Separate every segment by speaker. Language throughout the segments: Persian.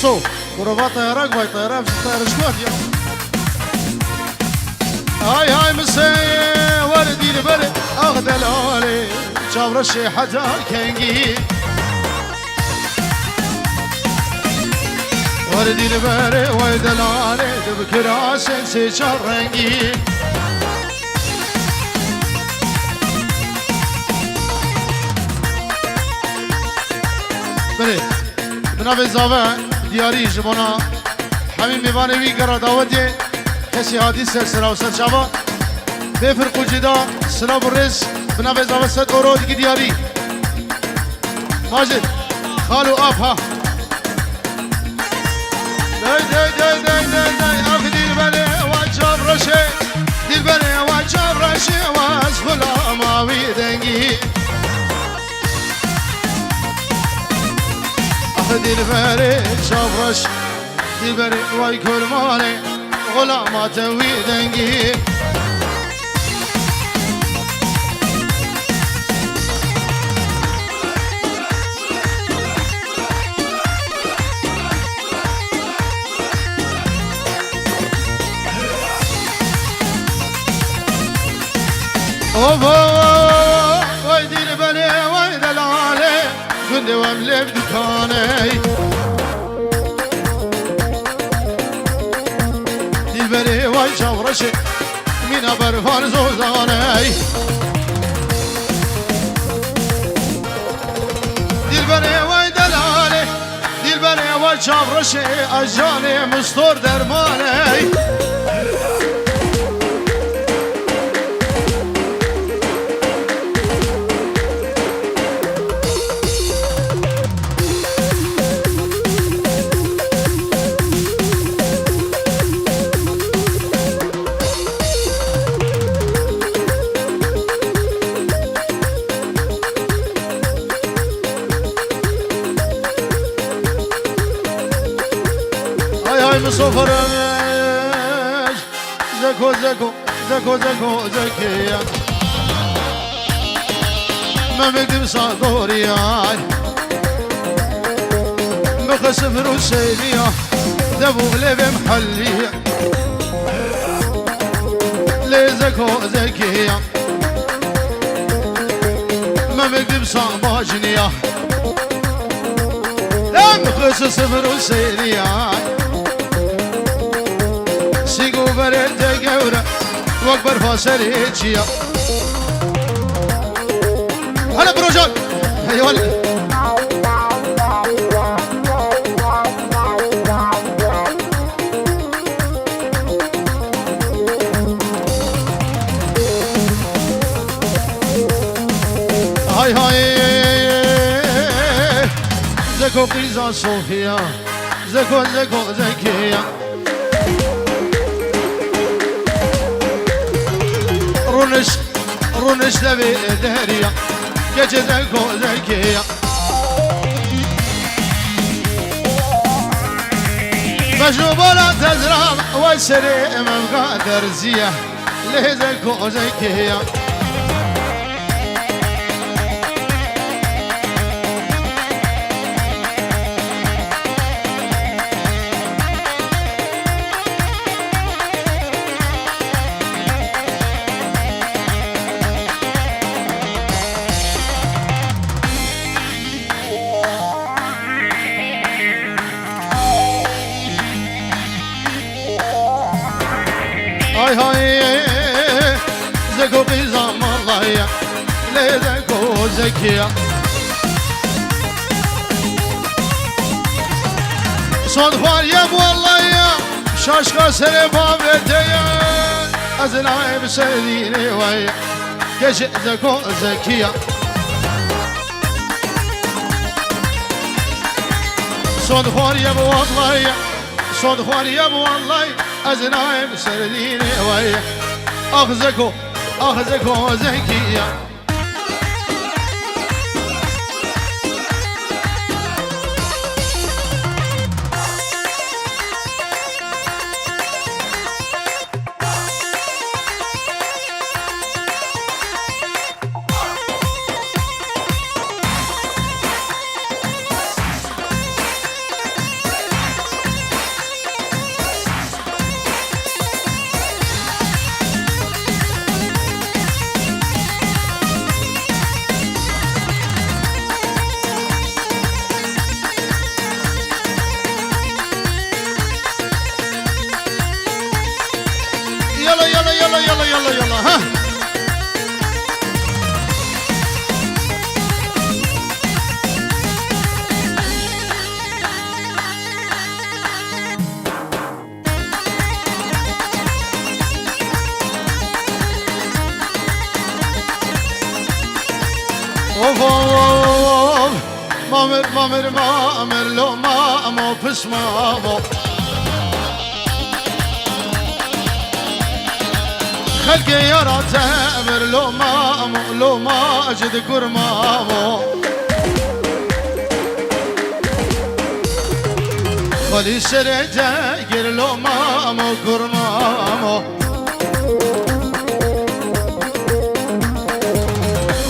Speaker 1: مصو قربات طيارك باي طيارة في طيارة شكوات يا هاي مسي وردي لبلد اخذ العالي شاور الشيحة كنجي وردي لبلد ويد العالي دبكر عسن سيشار رنجي بله بنابه زاوه دیاری جبانا همین میوانه وی قرار داوتی کسی حادی سلسله و سرچابا بفرقو جدا سلام و رز بنابه زاوه ست اورو دیگه دیاری ماجد خالو آف ها دی آخ دیل بله وانجاب رشه دیل بله وانجاب رشه واز غلاماوی دنگی دلبري شافرش دلبري واي كل مالي غلامات ويدنجي واي دلبري واي دلالي كنت واملي بدكاني دلبري واي شاورشي من برفان زوزاني دلبري واي دلالي دلبري واي شاورشي اجاني مستور درماني مسافرش زكو زكو زكو زكو زكية ما بقدم صادوريان مخسف روسينية دبو غلب محلية لي زكو زكية ما بقدم صاباجنية لا مخسف روسينيان سيقو برد قورة واكبر فاصل هيجيا هلا بروجان ايوه هاي زكو قيزا صوفيا زكو زكية رونش دبي دهريا gece zeko zekiya مجبورة تزرع والسري من قادر زيه ليه زكو زكية هاي زكو قيزام الله يا لي زكو زكية صدفان يا والله يا شاشقا سري بابتيا أزناي بسيديني ويا كش زكو زكية صدفان يا والله يا صدفان يا والله أزناي بسرديني ويا أخزكو زكية مامر مامر مامر لو مامو پس مامو خلق یارا تمر لو مامو لو ماجد گرمامو خالی سر جگر لو مامو گرمامو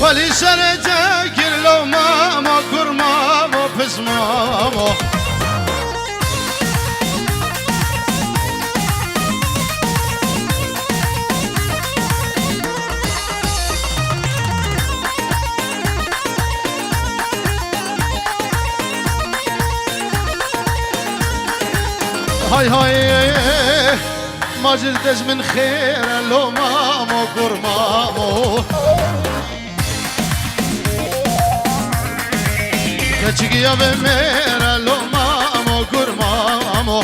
Speaker 1: خالی سر جگر لو مامو گرمامو پس مامو هاي هاي ماجد دز من خير لو مامو قرمامو كتشيك يا بمير لو مامو قرمامو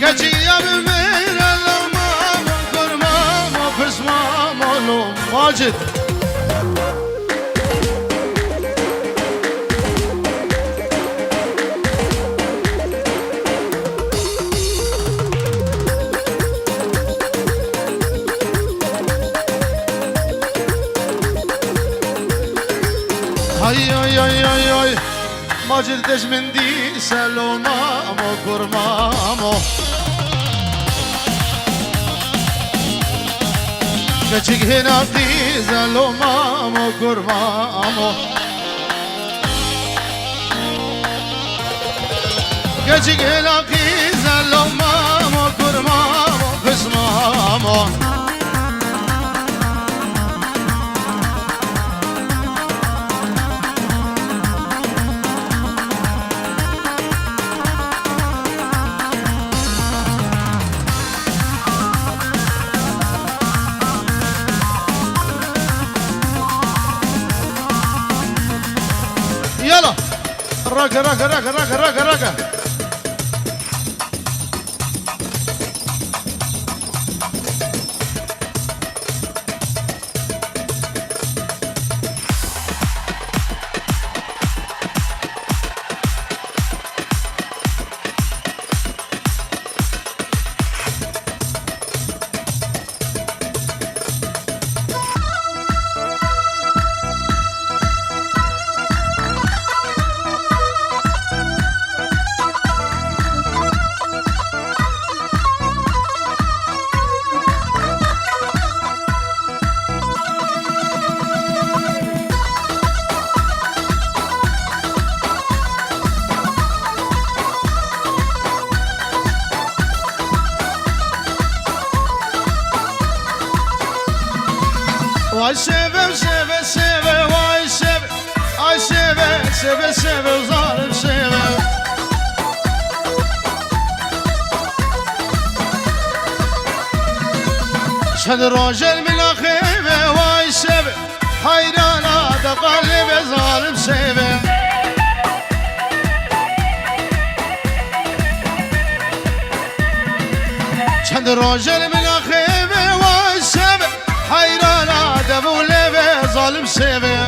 Speaker 1: كتشيك يا بمير لو مامو قرمامو بس مامو لو ماجد هاي هاي هاي هاي هاي ما جلدش من دي سلو مامو قرمامو كتشيك هنا في سلو مامو قرمامو كتشيك هنا في سلو مامو قرمامو بس مامو يلا راكا راكا راكا راكا راكا راكا Ay seve seve seve vay seve ay seve seve seve zalim seve Sen rojel min akheve vay seve hayrana da qalbe zalim seve Sen rojel min akheve vay seve hayrana دبو لبه ظالم سيبه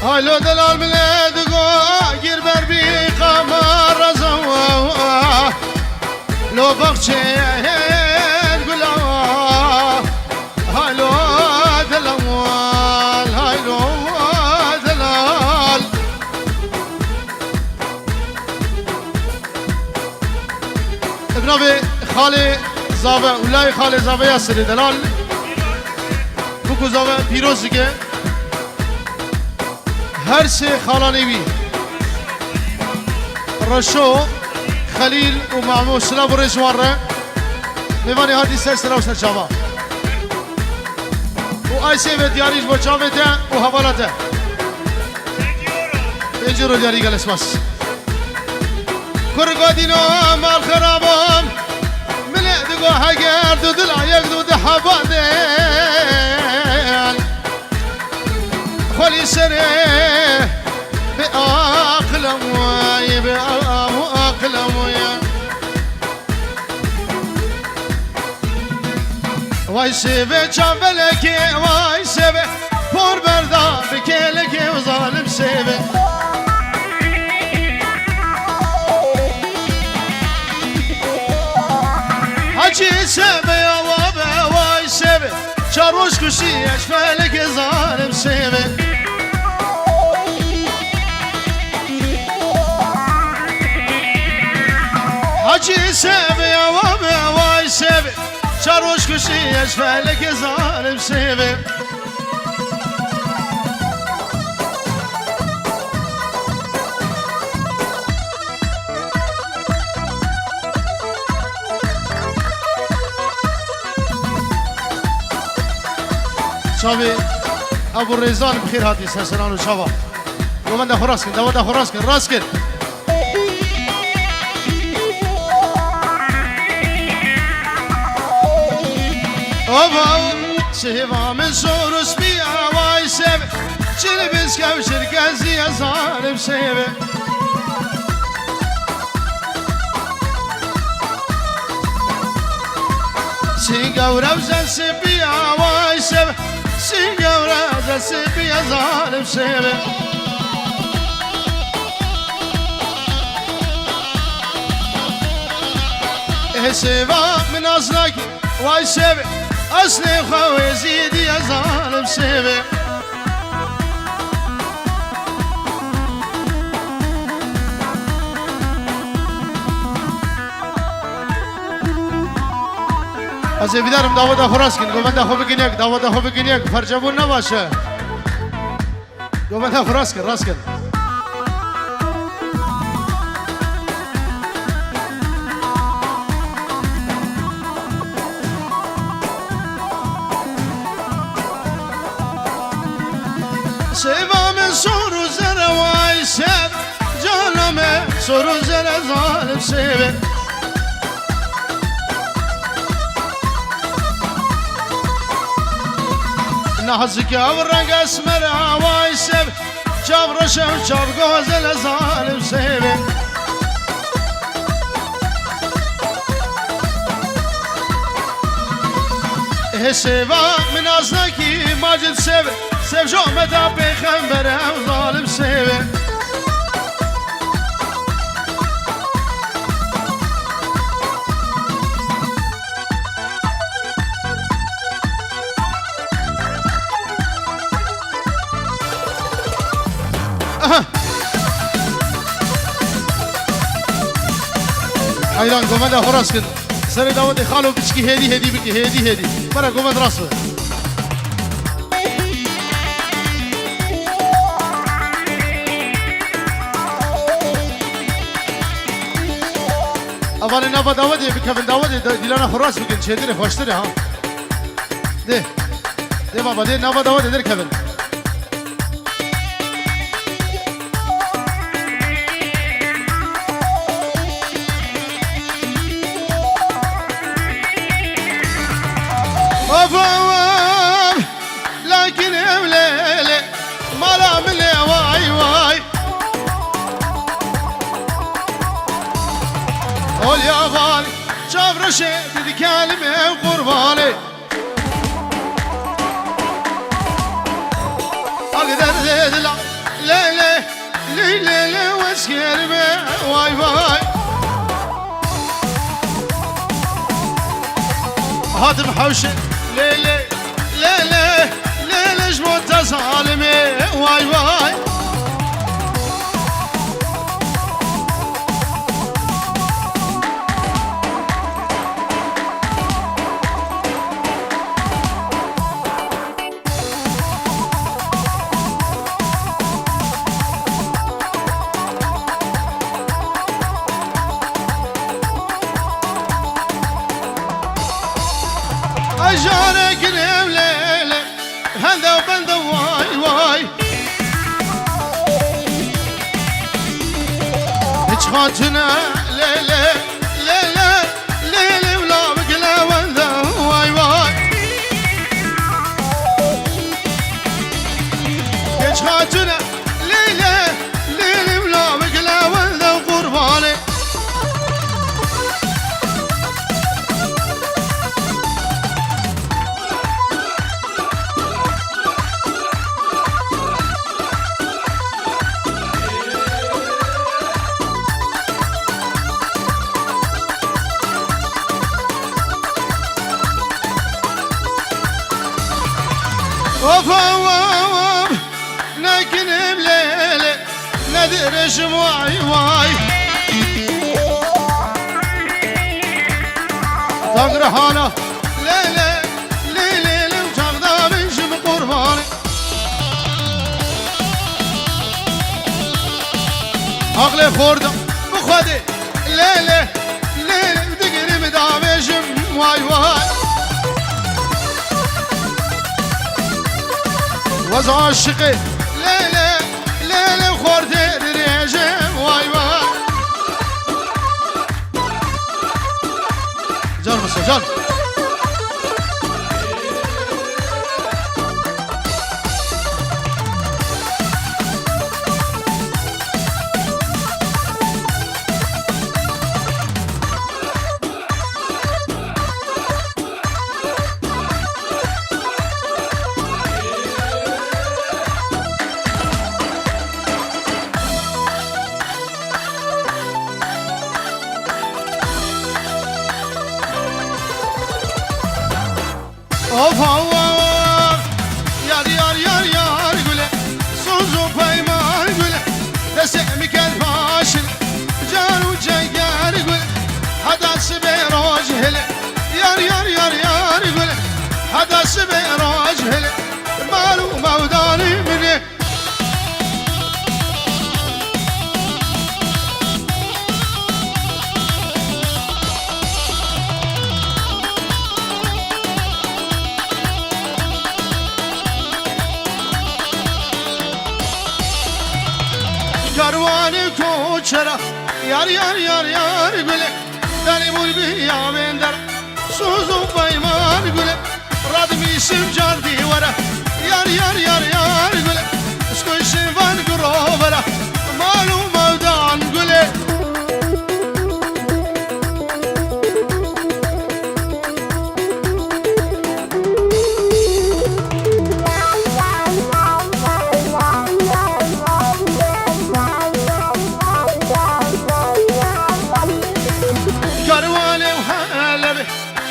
Speaker 1: هاي لو دلال بلاد قو غير بربي قمر رزوا لو بخشي قلا هاي لو دلال هاي لو دلال ابنابي خالي زاوه ولاي خالي زاوه ياسري دلال بكو زاوه پیروزی که هر سه خالانی بی رشو خليل ومعمو سلام ورجوان را میوانی هادی سر و سر چاوا و آیسه و دیاریش با چاوته و حوالاته اینجور رو دیاری گل اسماس فرقادينو مال خرابم من دقو حقر دو دل عيق دو دحبادين خولي سري بأقلم ويا بأقلم ويا وای سبه چاولکی وای سبه پر بردا بکلکی و ظالم سبه حجی سبه یا وابه وای سبه چاروش کشی اشفلک ظالم سبه حجی سبه یا وابه وای سبه چاروش کشی اشفلک ظالم سبه شابي ابو الريزان بخير هاتي سلام وشابا ومن ده راسكن ده راسكن راسكن اوبا شهوا من سورس بيا واي سب شلبس كوشر كازي ظالم سيبه سيغورا وزنسبيا واي سب سيغورا وزنسبيا ظالم سيبه سيبا من أصلك واي سبه أصلي خوي زيدي يا ظالم سبه از بیدارم داوود خراس کن گومند خوب کنیک داوود خوب کنیک فرجبون نباشه گومند خراس کن راست کن سیوام سرو زر وای سب جانم سرو زر ظالم سبه نحزك ورق اسمر واي سب جاب رشم جاب غزل ظالم سبه سبا من أصلكي ماجد سبه سب جو مدى بخنبره ظالم سبه حيران قومد خراس كن سر داود خالو بشكي هدي بكي هدي برا قومد راسه أبغى نبى داود بكفن داود ديلانا خراس بكن شدير فاشتري ها ده بابا ده نبى داود ده كفن أفهم لكن أولي ما لا ملي واي قول يا بالي شاف رشيد دي كلمة وقرباني أقدر لا واسكر واي هاتم حوشي ليلي جموت ظالمي واي أجارك ليلة هذا وبند واي خاتنا Of of of nekinim lele nedir işim vay vay Tanrı hala lele lele uçakta işim kurbanı Akle korda bu khadi lele lele digirim daveşim vay vay Vaz aşıkı lele lele khorda direjim vay vay Can mısın can Of of yar yar yar yar güle Suzu peyman güle Desemi kel başın Canu ceger güle Hadası beyraj hele Yar yar yar yar güle Hadası beyraj hele Malu mevdani mine Karvanı koçera Yar yar yar yar güle Deli bulbi yamender Suzu peyman güle Radmişim car divara Yar yar yar yar güle Skoşi van grovara Malu mevdan güle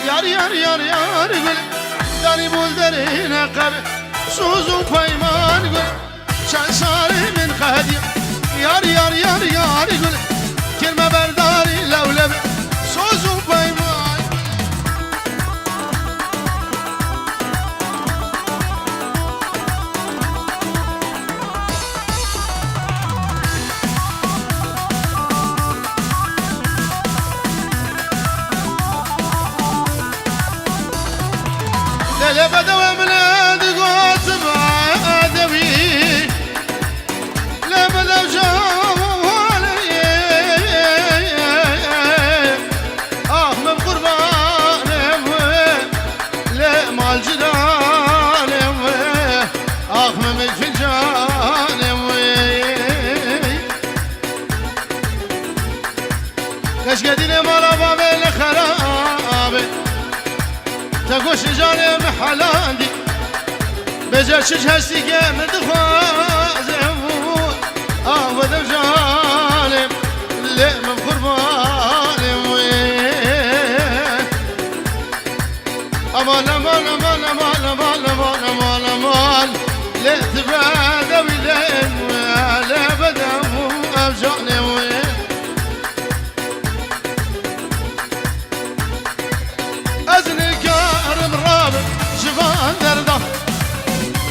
Speaker 1: Yar yar yar yar gül Dani bul derine kabe Suzu peyman gül Çen sarimin kadi Yar yar yar yar gül Kelme berdari levlebe Suzu peyman Lele bedevi milad gotib adevi Le bedev javali Ah men kurbanim Le mal cidanim Ah men fincanim Keşke dilim araba ve le kharabe تگوش جانم حلاندی بجرشش هستی که مدخوازم آودم جانم لیم قربانم امان امان امان امان امان امان امان امان لا تبعد ولين لا بدم افجانم Şivan derda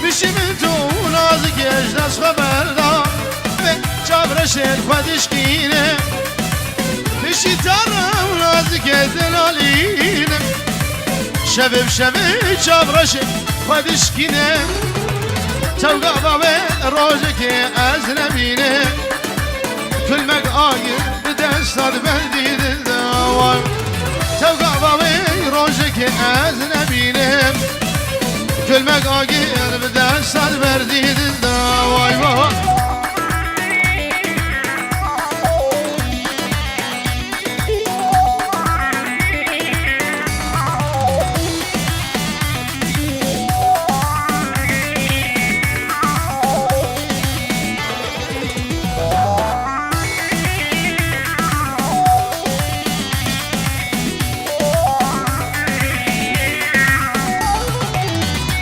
Speaker 1: Bişimin tu nazik ejdas haberda Ve çavreşel kwadişkine Bişi tarım nazik edelaline Şevim şevim çavreşel kwadişkine Tevgaba ve rojeki eznebine Külmek agir bidestad berdidil davar Tevgaba ve rojeki eznebine Külmek agir bidestad berdidil davar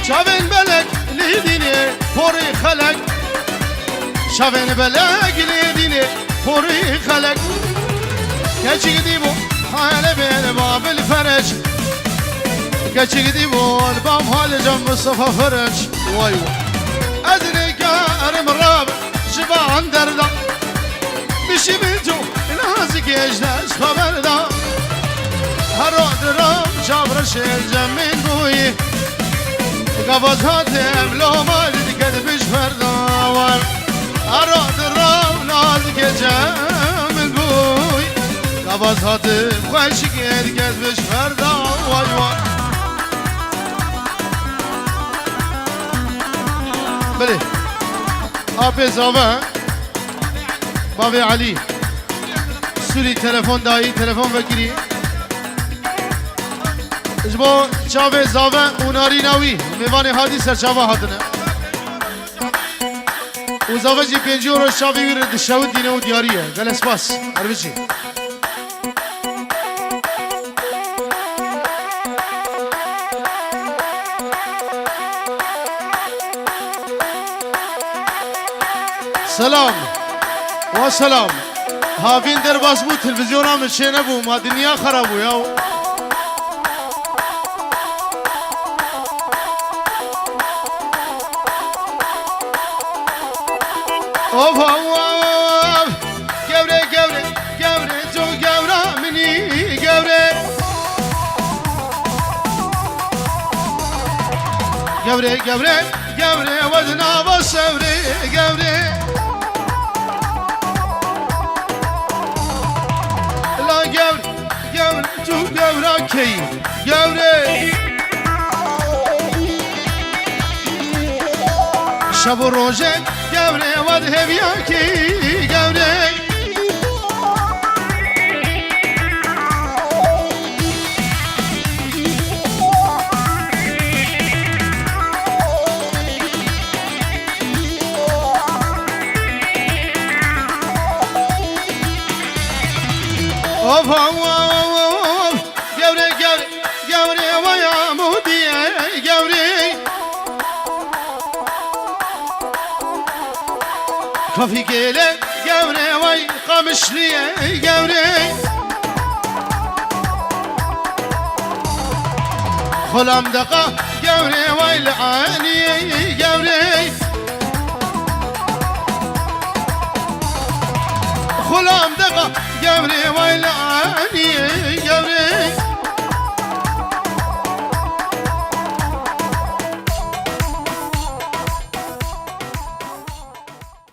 Speaker 1: Çavin belek پوری خلق شبین بلگ لیدینه پوری خلق کچی دیبو حال بین باب الفرج کچی دیبو باب حال جم مصطفى فرج وای از نگارم راب جبان دردا میشی من تو نازک اجداش خبر دا هر درام جبر شیل جمین بوی قبضات املو مالد کدبش فرداور هر درام نازک جمین بوی قبضات خوشی کدبش فرداور بله آپ زاوه بابی علی سوری تلفن دایی تلفن بگیری اجبا چاوه زاوه اوناری نوی میوانی هادی سرچاوه هاتنه و زاوه جی 5 رو شاوی ویر دشاود دینه و دیاریه گل اسپاس عربی سلام و سلام هاوین در باز بود تلویزیون هم چه نبود ما دنیا خراب بود یا اوف اوف گوره گوره گوره تو گوره منی گوره گوره گوره گوره وزنا و سوره گوره گور تو گورا کی گوره شب و روزه گوره ود هویا کی گوره اوف اوف گوره گوره گوره و یا مودیه گوره کافی گله گوره وای قمشلیه گوره خلام دقا گوره وای لعانیه گوره خلام دقا گوره وای لعانیه گوره